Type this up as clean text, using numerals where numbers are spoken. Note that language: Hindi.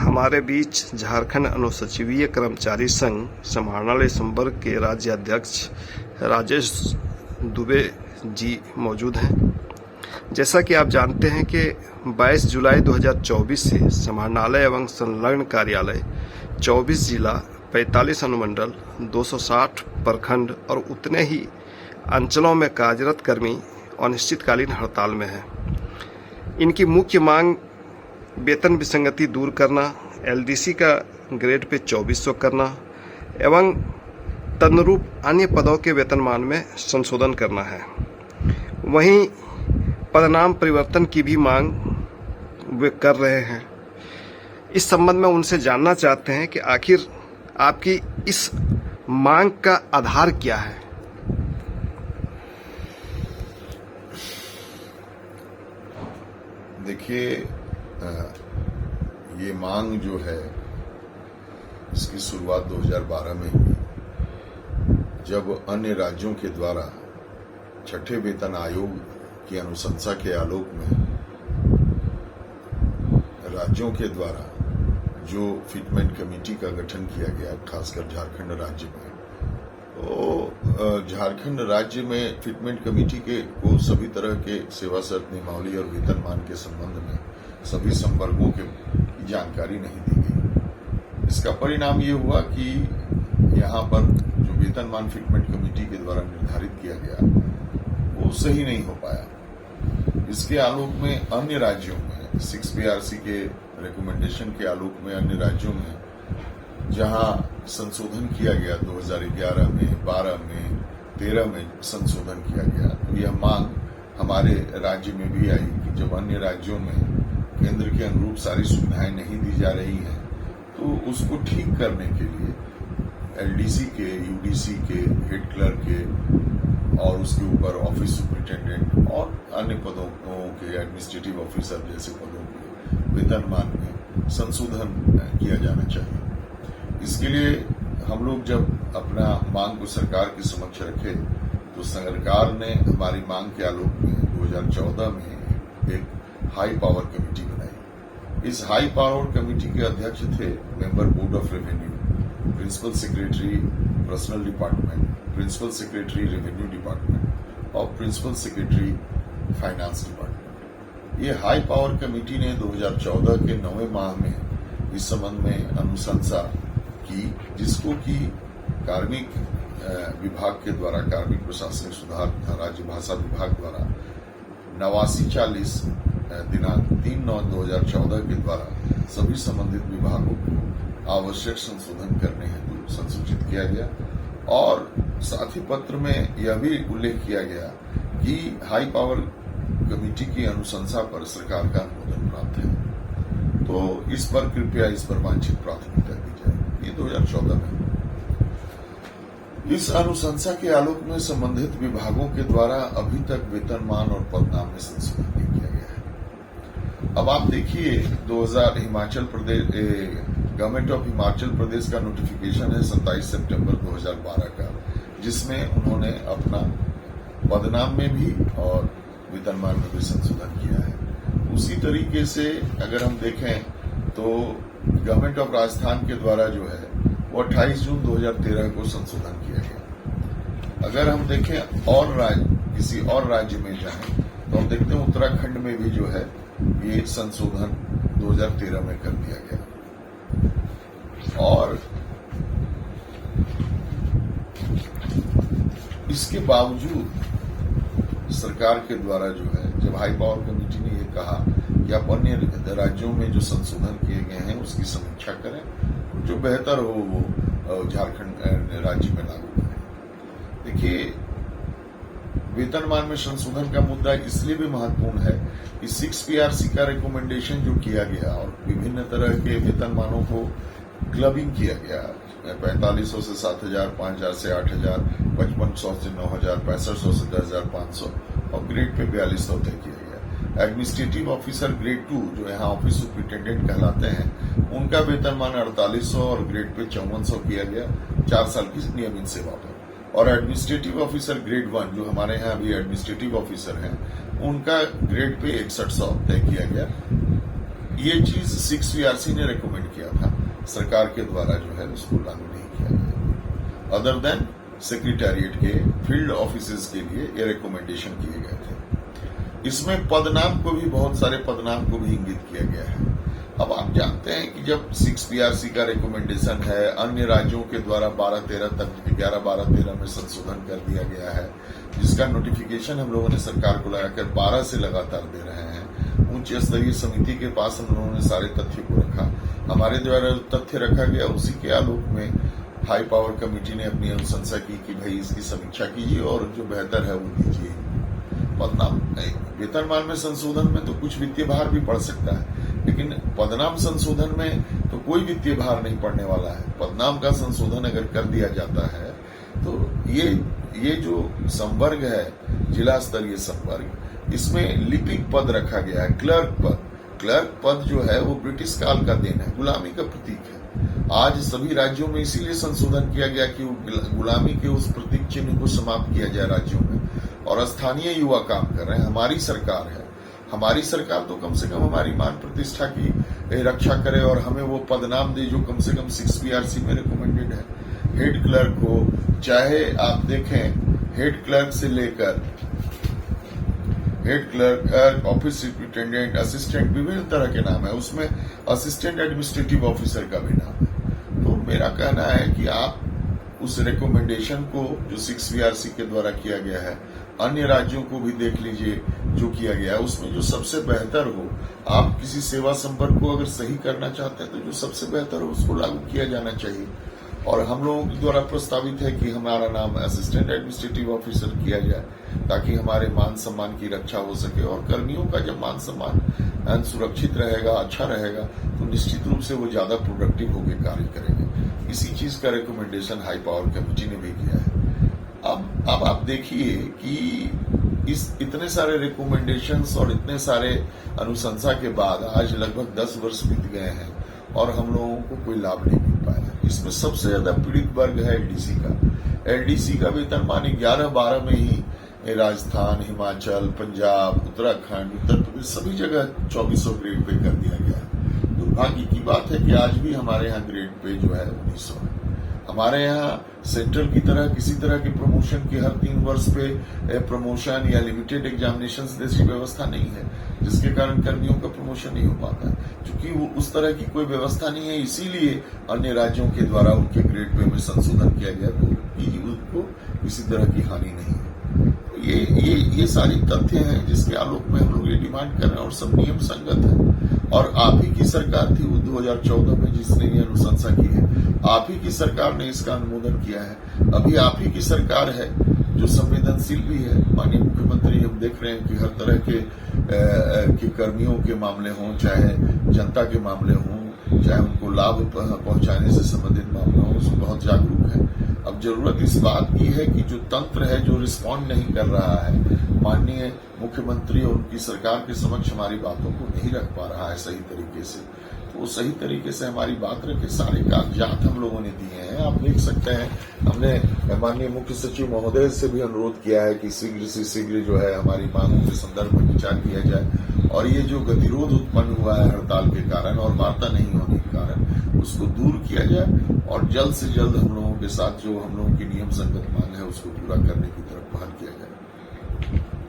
हमारे बीच झारखंड अनुसचिवीय कर्मचारी संघ समाहरणालय संवर्ग के राज्य अध्यक्ष राजेश दुबे जी मौजूद हैं। जैसा कि आप जानते हैं कि 22 जुलाई 2024 से समाहरणालय एवं संलग्न कार्यालय 24 जिला 45 अनुमंडल 260 प्रखंड और उतने ही अंचलों में कार्यरत कर्मी अनिश्चितकालीन हड़ताल में हैं। इनकी मुख्य मांग वेतन विसंगति दूर करना, एलडीसी का ग्रेड पे 2400 करना एवं तदनुरूप अन्य पदों के वेतनमान में संशोधन करना है। वहीं पदनाम परिवर्तन की भी मांग वे कर रहे हैं। इस संबंध में उनसे जानना चाहते हैं कि आखिर आपकी इस मांग का आधार क्या है। देखिए, ये मांग जो है इसकी शुरुआत 2012 में हुई, जब अन्य राज्यों के द्वारा छठे वेतन आयोग की अनुशंसा के आलोक में राज्यों के द्वारा जो फिटमेंट कमेटी का गठन किया गया, खासकर झारखंड राज्य में, तो झारखंड राज्य में फिटमेंट कमेटी को सभी तरह के सेवा शर्त नियमावली और वेतनमान के संबंध में सभी संवर्गों की जानकारी नहीं दी गई। इसका परिणाम ये हुआ कि यहाँ पर जो वेतनमान फिटमेंट कमेटी के द्वारा निर्धारित किया गया वो सही नहीं हो पाया। इसके आलोक में अन्य राज्यों में 6PRC के रिकमेंडेशन के आलोक में अन्य राज्यों में जहां संशोधन किया गया 2011 में, 12 में, 13 में संशोधन किया गया, तो यह मांग हमारे राज्य में भी आई कि जब अन्य राज्यों में केंद्र के अनुरूप सारी सुविधाएं नहीं दी जा रही हैं तो उसको ठीक करने के लिए एलडीसी के, यूडीसी के, हेड क्लर्क के और उसके ऊपर ऑफिस सुपरिटेंडेंट और अन्य पदों के एडमिनिस्ट्रेटिव ऑफिसर जैसे पदों के वेतनमान में संशोधन किया जाना चाहिए। इसके लिए हम लोग जब अपना मांग को सरकार के समक्ष रखे तो सरकार ने हमारी मांग के आलोक में 2014 में एक हाई पावर कमेटी बनाई। इस हाई पावर कमेटी के अध्यक्ष थे member board of revenue, principal secretary personnel department, principal secretary revenue department और प्रिंसिपल सेक्रेटरी फाइनेंस डिपार्टमेंट। ये हाई पावर कमेटी ने 2014 के 9वें माह में इस संबंध में अनुशंसा की, जिसको कि कार्मिक विभाग के द्वारा, कार्मिक प्रशासनिक सुधार तथा राज्य भाषा विभाग द्वारा 8940 दिनांक 3/9/2014 के द्वारा सभी संबंधित विभागों को आवश्यक संशोधन करने हेतु संसूचित किया गया और साथ ही पत्र में यह भी उल्लेख किया गया कि हाई पावर कमेटी की अनुशंसा पर सरकार का अनुमोदन प्राप्त है, तो इस पर कृपया इस पर वांछित प्राथमिकता दी जाए। ये 2014 में इस अनुशंसा के आलोक में संबंधित विभागों के द्वारा अभी तक वेतनमान और पदनाम में संशोधन नहीं किया गया है। अब आप देखिए, 2000 हिमाचल प्रदेश गवर्नमेंट ऑफ हिमाचल प्रदेश का नोटिफिकेशन है 27 सितंबर 2012 का, जिसमें उन्होंने अपना पदनाम में भी और वेतनमान में भी संशोधन किया है। उसी तरीके से अगर हम देखें तो गवर्नमेंट ऑफ राजस्थान के द्वारा जो है वो 28 जून 2013 को संशोधन किया गया। अगर हम देखें और किसी और राज्य में जाएं तो हम देखते हैं उत्तराखंड में भी जो है ये संशोधन 2013 में कर दिया गया और इसके बावजूद सरकार के द्वारा जो है, जब हाई पावर कमेटी ने ये कहा कि आप अन्य राज्यों में जो संशोधन किए गए हैं उसकी समीक्षा करें, जो बेहतर हो वो झारखंड राज्य में लागू करें। देखिए, वेतनमान में संशोधन का मुद्दा इसलिए भी महत्वपूर्ण है कि 6PRC का रिकमेंडेशन जो किया गया और विभिन्न तरह के वेतनमानों को क्लबिंग किया गया, 4500 से 7000, 5000 से 8000, 5500 से 9000, 6500 से 10500 और ग्रेड पे 4200 तय किया गया। एडमिनिस्ट्रेटिव ऑफिसर ग्रेड 2 जो यहाँ ऑफिस सुपरिटेंडेंट कहलाते हैं, उनका वेतनमान 4800 और ग्रेड पे 5400 किया गया 4 साल की नियमित सेवा पर। और एडमिनिस्ट्रेटिव ऑफिसर ग्रेड 1 जो हमारे यहाँ अभी एडमिनिस्ट्रेटिव ऑफिसर हैं, उनका ग्रेड पे 6100 तय किया गया ये चीज 6VRC ने रेकमेंड किया था, सरकार के द्वारा जो है उसको लागू नहीं किया गया। अदर देन सेक्रेटेरिएट के फील्ड ऑफिसेज के लिए ये रिकमेंडेशन किए गए थे। इसमें पदनाम को भी, बहुत सारे पदनाम को भी इंगित किया गया है। अब आप जानते हैं कि जब 6VRC का रिकमेंडेशन है, अन्य राज्यों के द्वारा 12-13 तक 11-12-13 में संशोधन कर दिया गया है, जिसका नोटिफिकेशन हम लोगों ने सरकार को लगाकर 12 से लगातार दे रहे हैं। उच्च स्तरीय समिति के पास हम लोगों ने सारे तथ्य को रखा। हमारे द्वारा तथ्य रखा गया, उसी के आलोक में हाई पावर कमेटी ने अपनी अनुशंसा की कि भाई इसकी समीक्षा कीजिए और जो बेहतर है वो दीजिए। पदनाम वेतनमान में संशोधन में तो कुछ वित्तीय भार भी पड़ सकता है, लेकिन पदनाम संशोधन में तो कोई वित्तीय भार नहीं पड़ने वाला है। पदनाम का संशोधन अगर कर दिया जाता है तो ये जो संवर्ग है, जिला स्तरीय संवर्ग, इसमें लिपिक पद रखा गया है, क्लर्क पद। क्लर्क पद जो है वो ब्रिटिश काल का देन है, गुलामी का प्रतीक है। आज सभी राज्यों में इसीलिए संशोधन किया गया कि गुलामी के उस प्रतीक चिन्ह को समाप्त किया जाए राज्यों में, और स्थानीय युवा काम कर रहे हैं। हमारी सरकार है, हमारी सरकार तो कम से कम हमारी मान प्रतिष्ठा की रक्षा करे और हमें वो पदनाम दे जो कम से कम 6VRC में रिकमेंडेड है। हेड क्लर्क हो, चाहे आप देखें हेड क्लर्क से लेकर head clerk, office superintendent, assistant, विभिन्न तरह के नाम है। उसमें असिस्टेंट एडमिनिस्ट्रेटिव ऑफिसर का भी नाम है। तो मेरा कहना है कि आप उस रिकमेंडेशन को जो 6VRC के द्वारा किया गया है, अन्य राज्यों को भी देख लीजिए जो किया गया है, उसमें जो सबसे बेहतर हो, आप किसी सेवा संपर्क को अगर सही करना चाहते हैं तो जो सबसे बेहतर हो उसको लागू किया जाना चाहिए। और हम लोगों के द्वारा प्रस्तावित है कि हमारा नाम असिस्टेंट एडमिनिस्ट्रेटिव ऑफिसर किया जाए, ताकि हमारे मान सम्मान की रक्षा हो सके। और कर्मियों का जब मान सम्मान सुरक्षित रहेगा, अच्छा रहेगा, तो निश्चित रूप से वो ज्यादा प्रोडक्टिव होकर कार्य करेंगे। इसी चीज का रिकमेंडेशन हाई पावर कमेटी ने भी किया है। अब आप देखिए कि इस इतने सारे रिकमेंडेशंस और इतने सारे अनुशंसा के बाद आज लगभग 10 वर्ष बीत गए हैं और हम लोगों को कोई लाभ नहीं मिल पाया। इसमें सबसे ज्यादा पीड़ित वर्ग है एलडीसी का। एलडीसी का वेतनमान 11-12 में ही राजस्थान, हिमाचल, पंजाब, उत्तराखंड, उत्तर प्रदेश सभी जगह 2400 ग्रेड पे कर दिया गया है। दुर्भाग्य की बात है कि आज भी हमारे यहाँ ग्रेड पे जो है 1900 है। हमारे यहाँ सेंट्रल की तरह किसी तरह के प्रमोशन की हर 3 वर्ष पे प्रमोशन या लिमिटेड एग्जामिनेशन जैसी व्यवस्था नहीं है, जिसके कारण कर्मियों का प्रमोशन नहीं हो पाता है। क्योंकि वो उस तरह की कोई व्यवस्था नहीं है, इसीलिए अन्य राज्यों के द्वारा उनके ग्रेड पे में संशोधन किया गया कि उनको किसी तरह की हानि नहीं है। ये सारी तथ्य हैं जिसके आलोक में हम लोग ये डिमांड कर रहे हैं और सब नियम संगत है। और आप ही की सरकार थी 2014 में जिसने ये अनुशंसा की है, आप ही की सरकार ने इसका अनुमोदन किया है। अभी आप ही की सरकार है जो संवेदनशील भी है। माननीय मुख्यमंत्री, हम देख रहे हैं कि हर तरह के कर्मियों के मामले हों, चाहे जनता के मामले हों, चाहे उनको लाभ पहुंचाने से संबंधित मामले हों, उसमें बहुत जागरूक है। अब जरूरत इस बात की है कि जो तंत्र है जो रिस्पॉन्ड नहीं कर रहा है, माननीय मुख्यमंत्री और उनकी सरकार के समक्ष हमारी बातों को नहीं रख पा रहा है सही तरीके से, तो वो सही तरीके से हमारी बात रखे। सारे कागजात हम लोगों ने दिए हैं, आप देख सकते हैं। हमने माननीय मुख्य सचिव महोदय से भी अनुरोध किया है कि शीघ्र से शीघ्र जो है हमारी मांगों के संदर्भ में विचार किया जाए और ये जो गतिरोध उत्पन्न हुआ है हड़ताल के कारण और वार्ता नहीं होने के कारण, उसको दूर किया जाए और जल्द से जल्द हम लोगों के साथ जो हम लोगों की नियम संगत मांग है उसको पूरा करने की तरफ पहल किया जाए।